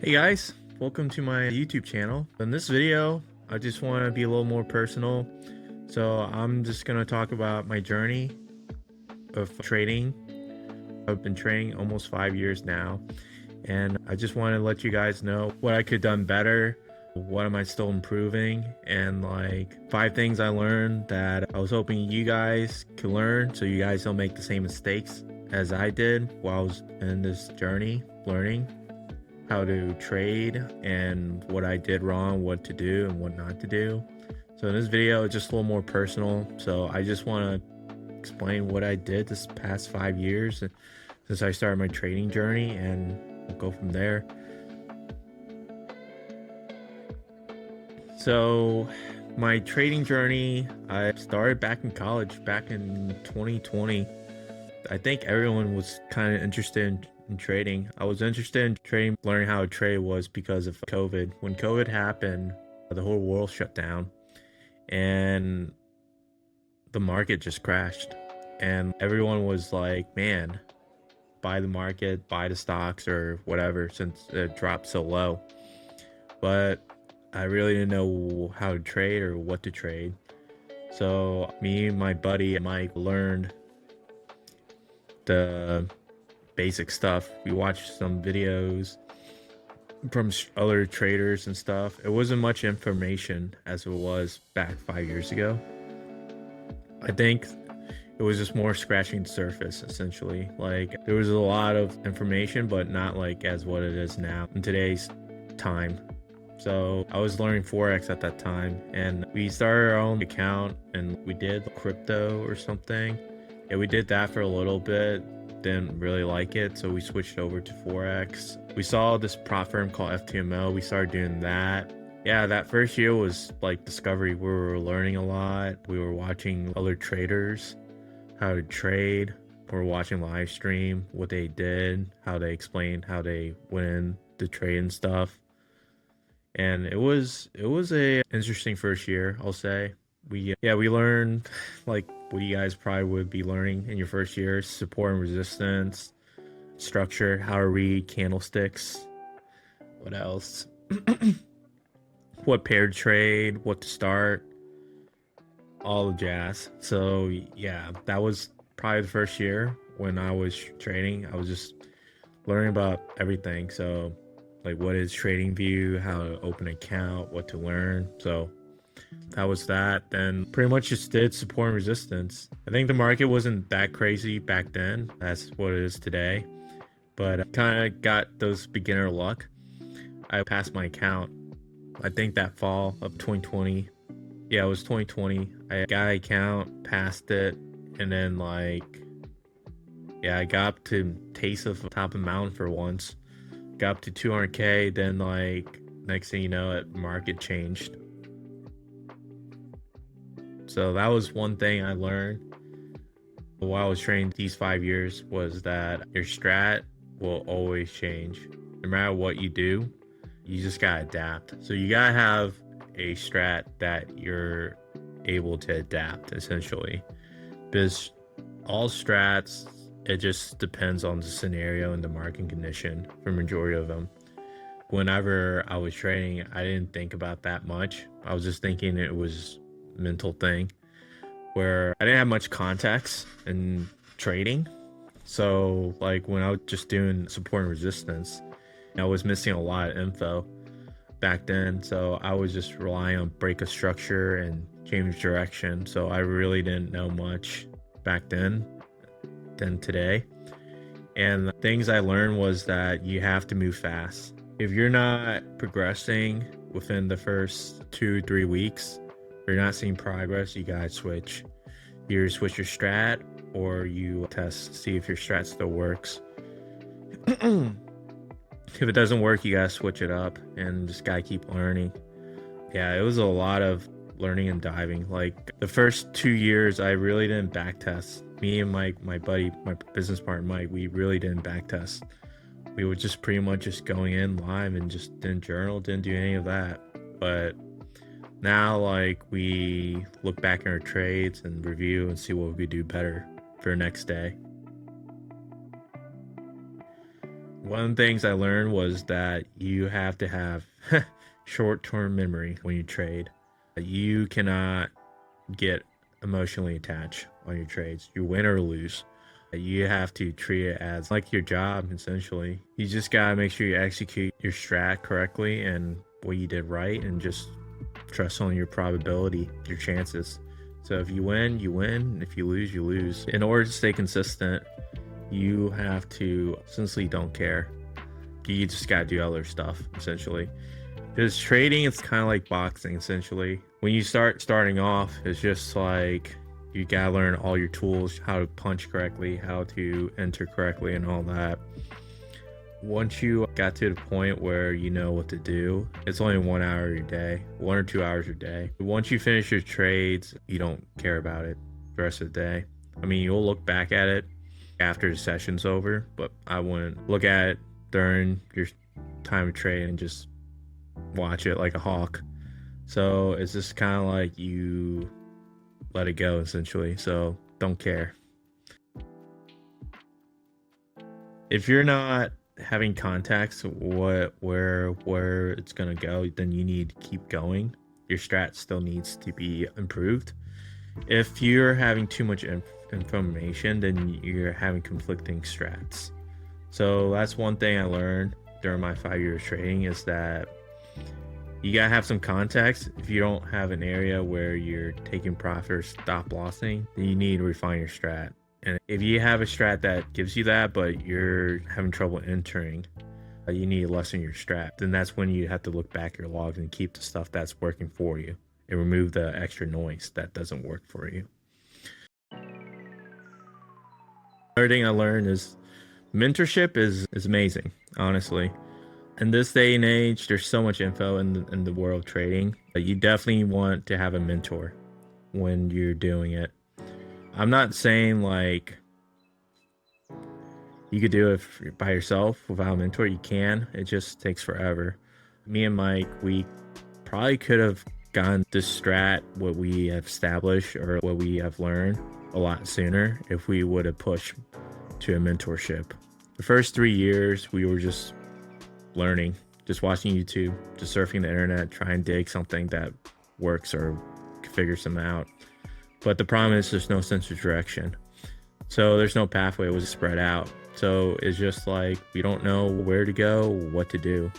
Hey guys, welcome to my YouTube channel. In this video, I just want to be a little more personal. So I'm just going to talk about my journey of trading. I've been trading almost 5 years now, and I just want to let you guys know what I could have done better. What am I still improving? And like 5 things I learned that I was hoping you guys could learn so you guys don't make the same mistakes as I did while I was in this journey learning how to trade and what I did wrong, what to do and what not to do. So in this video, it's just a little more personal. So I just want to explain what I did this past 5 years since I started my trading journey, and we'll go from there. So my trading journey, I started back in college, back in 2020. I think everyone was kind of interested in trading. I was interested in trading, learning how to trade was because of COVID. When COVID happened, the whole world shut down and the market just crashed. And everyone was like, man, buy the market, buy the stocks or whatever, since it dropped so low. But I really didn't know how to trade or what to trade. So me and my buddy Mike learned the basic stuff. We watched some videos from other traders and stuff. It wasn't much information as it was back 5 years ago. I think it was just more scratching the surface, essentially. Like there was a lot of information, but not like as what it is now in today's time. So I was learning forex at that time, and we started our own account and we did crypto or something. Yeah, we did that for a little bit, didn't really like it, so we switched over to forex. We saw this prop firm called FTMO. We started doing that. Yeah, that first year was like discovery. We were learning a lot. We were watching other traders how to trade. We were watching live stream, what they did, how they explained how they went in the trade and stuff. And it was a interesting first year, I'll say. We learned like what you guys probably would be learning in your first year: support and resistance, structure, how to read candlesticks. What else? What pair to trade, what to start, all the jazz. So yeah, that was probably the first year when I was trading. I was just learning about everything. So like what is trading view, how to open an account, what to learn. So that was that. Then pretty much just did support and resistance. I think the market wasn't that crazy back then. That's what it is today. But I kind of got those beginner luck. I passed my account, I think that fall of 2020. Yeah, it was 2020. I got an account, passed it, and then like, yeah, I got up to taste of top of the mountain for once. Got up to 200K, then like next thing you know, it market changed. So that was one thing I learned while I was trading these 5 years, was that your strat will always change. No matter what you do, you just gotta adapt. So you gotta have a strat that you're able to adapt, essentially. Because all strats, it just depends on the scenario and the market condition for majority of them. Whenever I was trading, I didn't think about that much. I was just thinking it was a mental thing where I didn't have much context in trading. So like when I was just doing support and resistance, I was missing a lot of info back then. So I was just relying on break of structure and change direction. So I really didn't know much back then than today. And the things I learned was that you have to move fast. If you're not progressing within the first 2-3 weeks, you're not seeing progress, you gotta switch. You either switch your strat or you test, see if your strat still works. If it doesn't work, you gotta switch it up and just gotta keep learning. Yeah, it was a lot of learning and diving. Like the first 2 years, I really didn't backtest. Me and my buddy, my business partner Mike, we really didn't backtest. We were just pretty much just going in live and just didn't journal, didn't do any of that. But now like we look back at our trades and review and see what we could do better for the next day. One of the things I learned was that you have to have short-term memory when you trade. You cannot get emotionally attached on your trades. You win or lose. You have to treat it as like your job, essentially. You just gotta make sure you execute your strat correctly and what you did right, and just trust on your probability, your chances. So if you win, you win. If you lose, you lose. In order to stay consistent, you have to essentially don't care. You just gotta do other stuff, essentially. Because trading, it's kind of like boxing, essentially. When you starting off, it's just like you gotta learn all your tools, how to punch correctly, how to enter correctly, and all that. Once you got to the point where you know what to do, it's only 1 hour a day, 1 or 2 hours a day. Once you finish your trades, you don't care about it the rest of the day. I mean, you'll look back at it after the session's over, but I wouldn't look at it during your time of trade and just watch it like a hawk. So it's just kind of like you let it go, essentially. So don't care. If you're not having context where it's gonna go, then you need to keep going. Your strat still needs to be improved. If you're having too much information, then you're having conflicting strats. So that's one thing I learned during my 5 years trading, is that you gotta have some context. If you don't have an area where you're taking profit or stop lossing, then you need to refine your strat. And if you have a strat that gives you that, but you're having trouble entering, you need to lessen your strat. Then that's when you have to look back at your logs and keep the stuff that's working for you and remove the extra noise that doesn't work for you. Another thing I learned is mentorship is amazing, honestly. In this day and age, there's so much info in the world of trading. You definitely want to have a mentor when you're doing it. I'm not saying like you could do it by yourself without a mentor. You can. It just takes forever. Me and Mike, we probably could have gotten this strat, what we have established or what we have learned, a lot sooner if we would have pushed to a mentorship. The first 3 years, we were just learning, just watching YouTube, just surfing the internet, trying to dig something that works or figure something out. But the problem is there's no sense of direction. So there's no pathway. It was spread out. So it's just like we don't know where to go, what to do.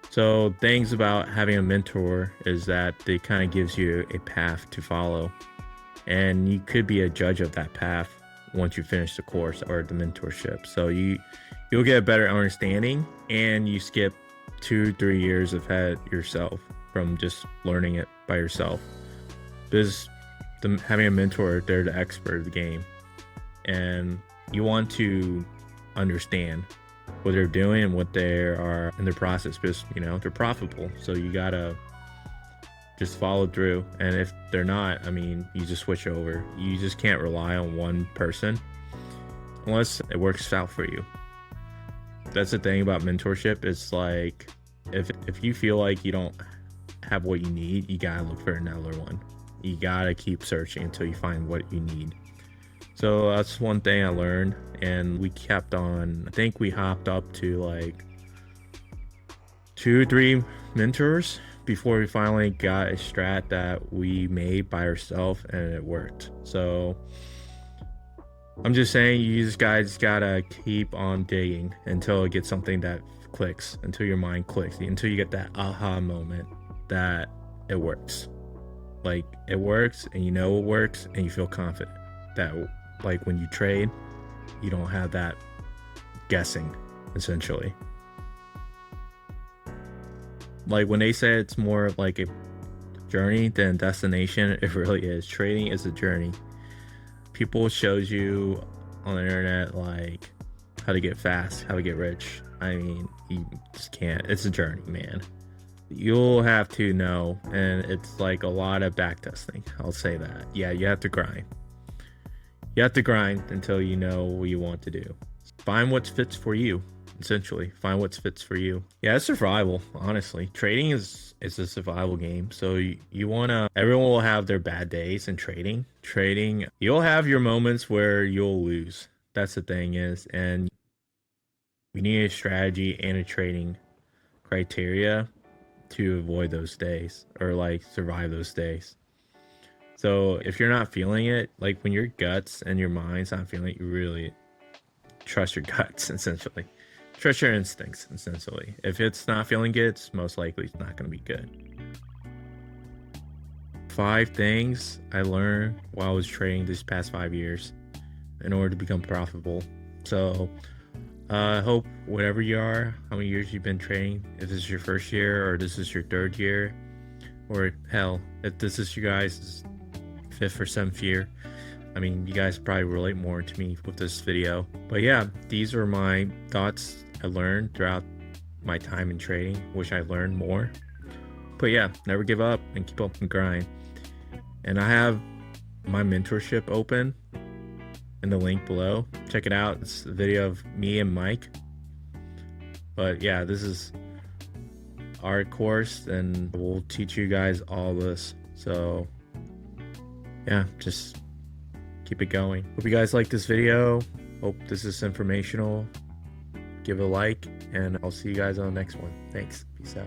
So things about having a mentor is that it kind of gives you a path to follow. And you could be a judge of that path once you finish the course or the mentorship. So you'll get a better understanding, and you skip 2-3 years ahead yourself from just learning it by yourself. Because having a mentor, they're the expert of the game, and you want to understand what they're doing and what they are in their process, because they're profitable. So you gotta just follow through, and if they're not, I mean, you just switch over. You just can't rely on one person unless it works out for you. That's the thing about mentorship. It's like if you feel like you don't have what you need, you gotta look for another one. You gotta keep searching until you find what you need. So that's one thing I learned, and we kept on. I think we hopped up to like 2 or 3 mentors before we finally got a strat that we made by ourselves, and it worked. So I'm just saying, you guys gotta keep on digging until it gets something that clicks, until your mind clicks, until you get that aha moment that it works. Like, it works, and you know it works, and you feel confident that, like, when you trade, you don't have that guessing, essentially. Like, when they say it's more of like a journey than destination, it really is. Trading is a journey. People shows you on the internet like how to get fast, how to get rich. I mean, you just can't. It's a journey, man. You'll have to know, and it's like a lot of back testing. I'll say that. Yeah, you have to grind. You have to grind until you know what you want to do. Find what fits for you. Essentially, find what fits for you. Yeah, it's survival, honestly. Trading is a survival game. So you wanna, everyone will have their bad days in trading. You'll have your moments where you'll lose. That's the thing is, and We need a strategy and a trading criteria to avoid those days or like survive those days. So if you're not feeling it, like when your guts and your mind's not feeling it, you really trust your guts essentially. Trust your instincts essentially. If it's not feeling good, it's most likely it's not going to be good. 5 things I learned while I was trading these past 5 years in order to become profitable. So I hope whatever you are, how many years you've been trading, if this is your first year or this is your 3rd year, or hell, if this is you guys' 5th or 7th year, I mean, you guys probably relate more to me with this video. But yeah, these are my thoughts I learned throughout my time in trading. Wish I learned more. But yeah, never give up and keep up and grind. And I have my mentorship open in the link below. Check it out. It's a video of me and Mike. But yeah, this is our course and we'll teach you guys all this. So yeah, just keep it going. Hope you guys like this video. Hope this is informational. Give it a like and I'll see you guys on the next one. Thanks. Peace out.